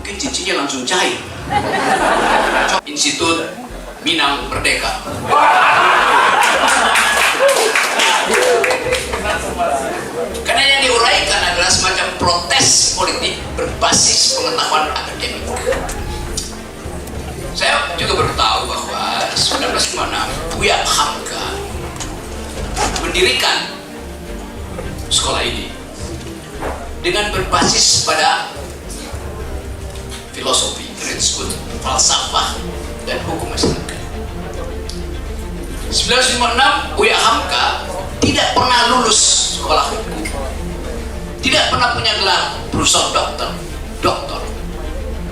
mungkin cincinnya langsung cair. Institut Minang Merdeka. Karena yang diuraikan adalah semacam protes politik berbasis pengetahuan akademik. Saya juga baru tahu bahwa 1956 Buya Hamka mendirikan sekolah ini dengan berbasis pada filosofi, yang disebut falsafah dan hukum masyarakat. 1956 Buya Hamka tidak pernah lulus sekolah hukum, tidak pernah punya gelar profesor doktor,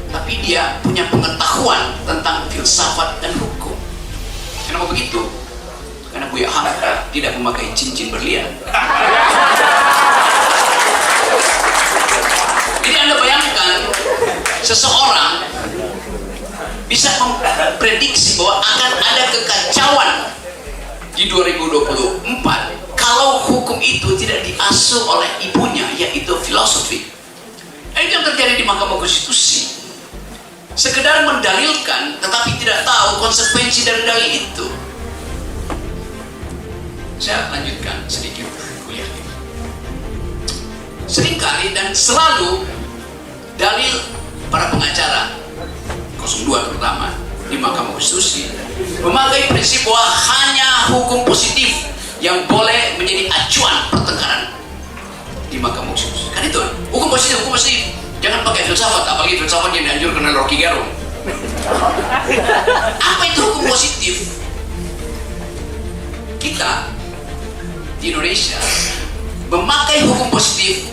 tapi dia punya pengetahuan tentang filsafat dan hukum. Kenapa begitu? Karena Buya Hamka tidak memakai cincin berlian. Jadi Anda bayangkan seseorang bisa memprediksi bahwa akan ada kekacauan di 2024 kalau hukum itu tidak diasuh oleh ibunya, yaitu filosofi. Itu yang terjadi di Mahkamah Konstitusi. Sekedar mendalilkan tetapi tidak tahu konsekuensi dari dalil itu. Saya lanjutkan sedikit kuliah ini. Seringkali dan selalu dalil para pengacara 02 terutama di Mahkamah Konstitusi memakai prinsip bahwa hanya hukum positif yang boleh menjadi acuan pertengkaran di Mahkamah Konstitusi. Kan itu hukum positif. Jangan pakai filsafat, apalagi filsafat yang dianjurkan oleh Rocky Gerung. Apa itu hukum positif? Kita di Indonesia memakai hukum positif,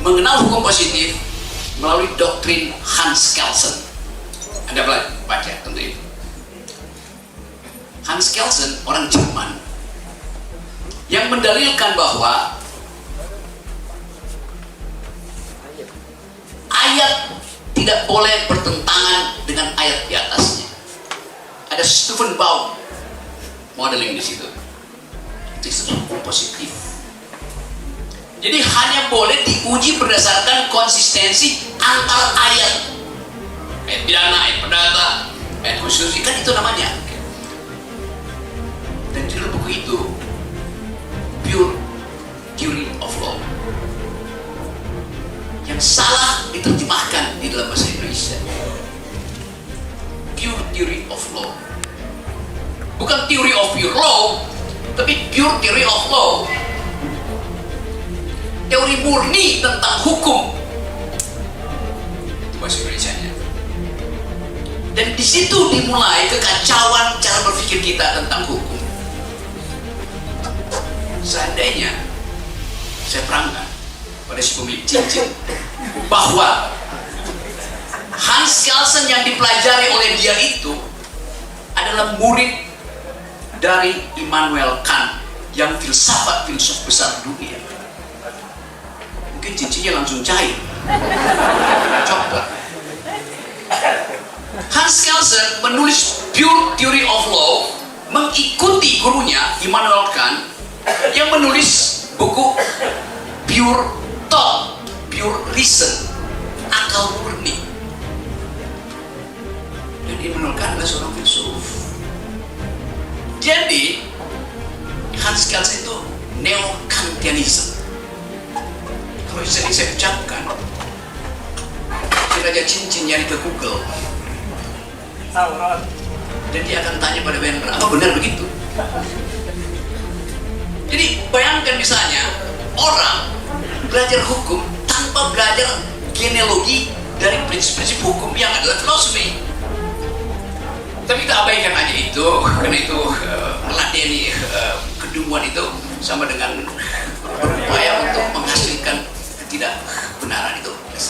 mengenal hukum positif melalui doktrin Hans Kelsen. Anda baca tentu itu. Hans Kelsen orang Jerman yang mendalilkan bahwa ayat tidak boleh bertentangan dengan ayat di atasnya. Ada Stephen Baum modeling di situ. Itu hukum positif. Jadi hanya boleh diuji berdasarkan konsistensi antar ayat. Ayat pidana, ayat perdata, ayat konstitusi, kan itu namanya. Dan judul buku itu Pure Theory of Law, yang salah diterjemahkan di dalam bahasa Indonesia. Pure Theory of Law, bukan Theory of Pure Law, tapi Pure Theory of Law, teori murni tentang hukum. Itu bahasa Indonesianya. Dan di situ dimulai kekacauan cara berpikir kita tentang hukum. Seandainya saya perangkan pada si pemilik cincin bahwa Hans Kelsen yang dipelajari oleh dia itu adalah murid dari Immanuel Kant yang filsuf besar dunia, mungkin cincinnya langsung cair. Coba. Hans Kelsen menulis Pure Theory of Law mengikuti gurunya Immanuel Kant yang menulis buku Pure Thought, Pure Reason, akal murni. Dan Immanuel Kant adalah seorang filsuf. Jadi Hans Kelsen itu neo-Kantianism. Kalau sering saya ucapkan, Raja Cincin nyari ke Google, dan dia akan tanya pada Wendra, apa benar begitu? Jadi bayangkan misalnya orang belajar hukum tanpa belajar genealogi dari prinsip-prinsip hukum yang adalah filosofi. Tapi kita abaikan aja itu, karena itu meladeni kedunguan itu sama dengan